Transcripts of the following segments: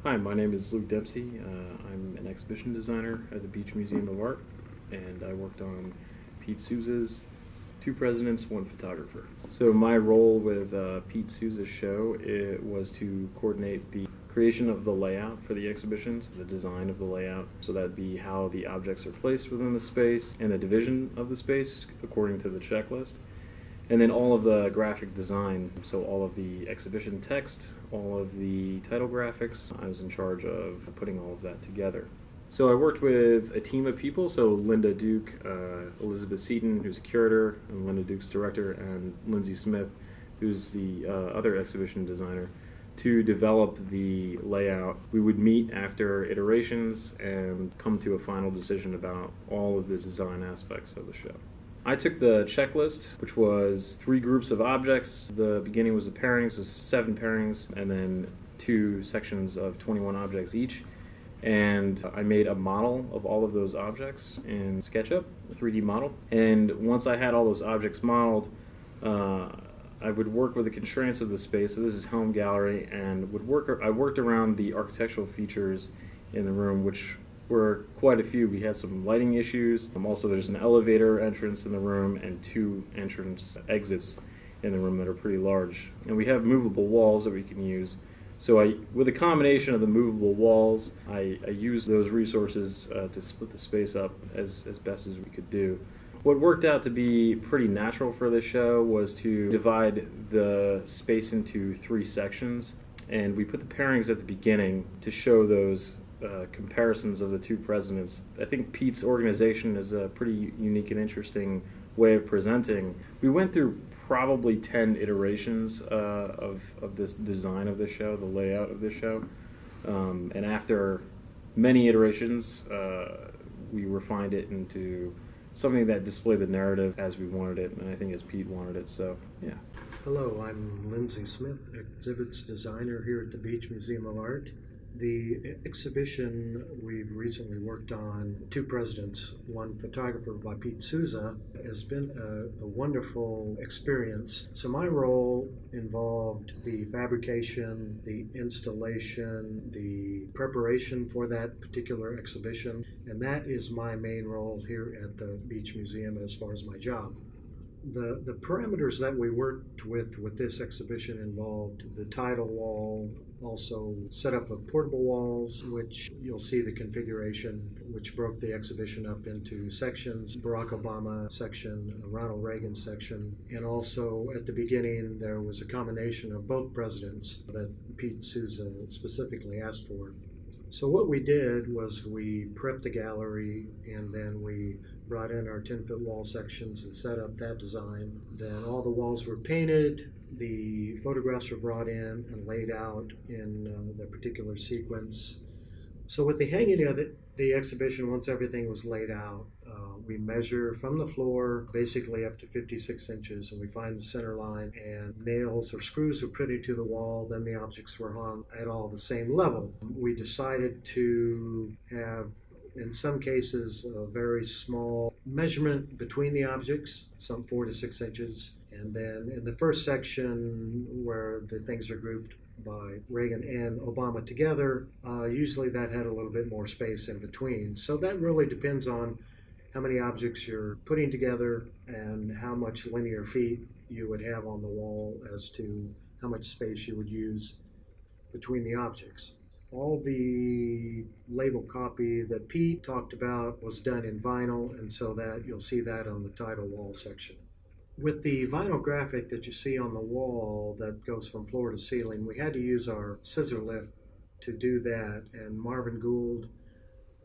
Hi, my name is Luke Dempsey. I'm an exhibition designer at the Beach Museum of Art, and I worked on Pete Souza's Two Presidents, One Photographer. So my role with Pete Souza's show was to coordinate the creation of the layout for the exhibitions, the design of the layout, so that'd be how the objects are placed within the space and the division of the space according to the checklist. And then all of the graphic design, so all of the exhibition text, all of the title graphics, I was in charge of putting all of that together. So I worked with a team of people, so Linda Duke, Elizabeth Seaton, who's a curator, and Linda Duke's director, and Lindsay Smith, who's the other exhibition designer, to develop the layout. We would meet after iterations and come to a final decision about all of the design aspects of the show. I took the checklist, which was 3 groups of objects. The beginning was the pairings, was 7 pairings, and then 2 sections of 21 objects each. And I made a model of all of those objects in SketchUp, a 3D model. And once I had all those objects modeled, I would work with the constraints of the space. So this is home gallery, and I worked around the architectural features in the room, which were quite a few. We had some lighting issues. Also, there's an elevator entrance in the room and 2 entrance exits in the room that are pretty large. And we have movable walls that we can use. So with a combination of the movable walls, I used those resources to split the space up as best as we could do. What worked out to be pretty natural for this show was to divide the space into 3 sections. And we put the pairings at the beginning to show those comparisons of the 2 presidents. I think Pete's organization is a pretty unique and interesting way of presenting. We went through probably 10 iterations of this design of the show, the layout of the show. And after many iterations, we refined it into something that displayed the narrative as we wanted it, and I think as Pete wanted it, so yeah. Hello, I'm Lindsay Smith, exhibits designer here at the Beach Museum of Art. The exhibition we've recently worked on, Two Presidents, One Photographer by Pete Souza, has been a wonderful experience. So my role involved the fabrication, the installation, the preparation for that particular exhibition, and that is my main role here at the Beach Museum as far as my job. The parameters that we worked with this exhibition involved the title wall, also set up of portable walls, which you'll see the configuration, which broke the exhibition up into sections, Barack Obama section, Ronald Reagan section, and also at the beginning there was a combination of both presidents that Pete Souza specifically asked for. So what we did was we prepped the gallery, and then we brought in our 10-foot wall sections and set up that design. Then all the walls were painted, the photographs were brought in and laid out in the particular sequence. So with the hanging of the exhibition, once everything was laid out, we measure from the floor basically up to 56 inches, and we find the center line, and nails or screws were put into the wall. Then the objects were hung at all the same level. We decided to have, in some cases, a very small measurement between the objects, some 4 to 6 inches. And then in the first section where the things are grouped by Reagan and Obama together, usually that had a little bit more space in between. So that really depends on how many objects you're putting together and how much linear feet you would have on the wall as to how much space you would use between the objects. All the label copy that Pete talked about was done in vinyl, and so that you'll see that on the title wall section. With the vinyl graphic that you see on the wall that goes from floor to ceiling, we had to use our scissor lift to do that, and Marvin Gould,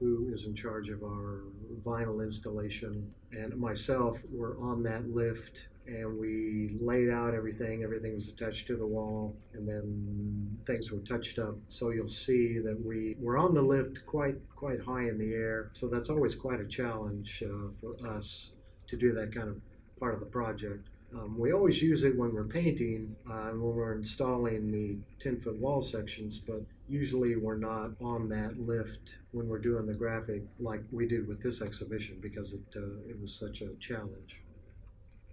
who is in charge of our vinyl installation, and myself were on that lift, and we laid out everything. Everything was attached to the wall, and then things were touched up. So you'll see that we were on the lift quite high in the air. So that's always quite a challenge for us to do that kind of part of the project. We always use it when we're painting and when we're installing the 10-foot wall sections, but usually we're not on that lift when we're doing the graphic like we did with this exhibition because it was such a challenge.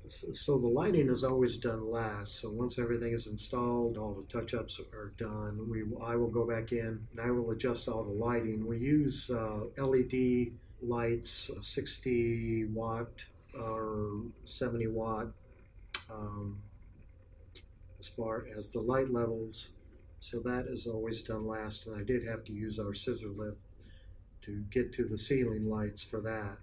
So the lighting is always done last. So once everything is installed, all the touch-ups are done. I will go back in and I will adjust all the lighting. We use LED lights, 60 watt or 70 watt, um, as far as the light levels. So that is always done last. And I did have to use our scissor lift to get to the ceiling lights for that.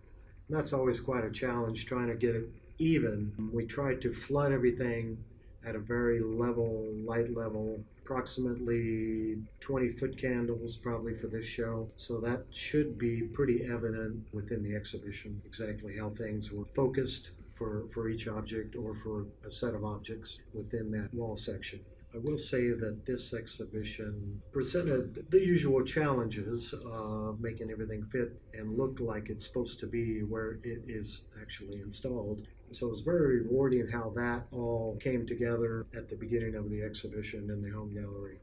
And that's always quite a challenge trying to get it even. We tried to flood everything at a very level, light level, approximately 20-foot candles probably for this show. So that should be pretty evident within the exhibition, exactly how things were focused for each object or for a set of objects within that wall section. I will say that this exhibition presented the usual challenges of making everything fit and look like it's supposed to be where it is actually installed. So it was very rewarding how that all came together at the beginning of the exhibition in the home gallery.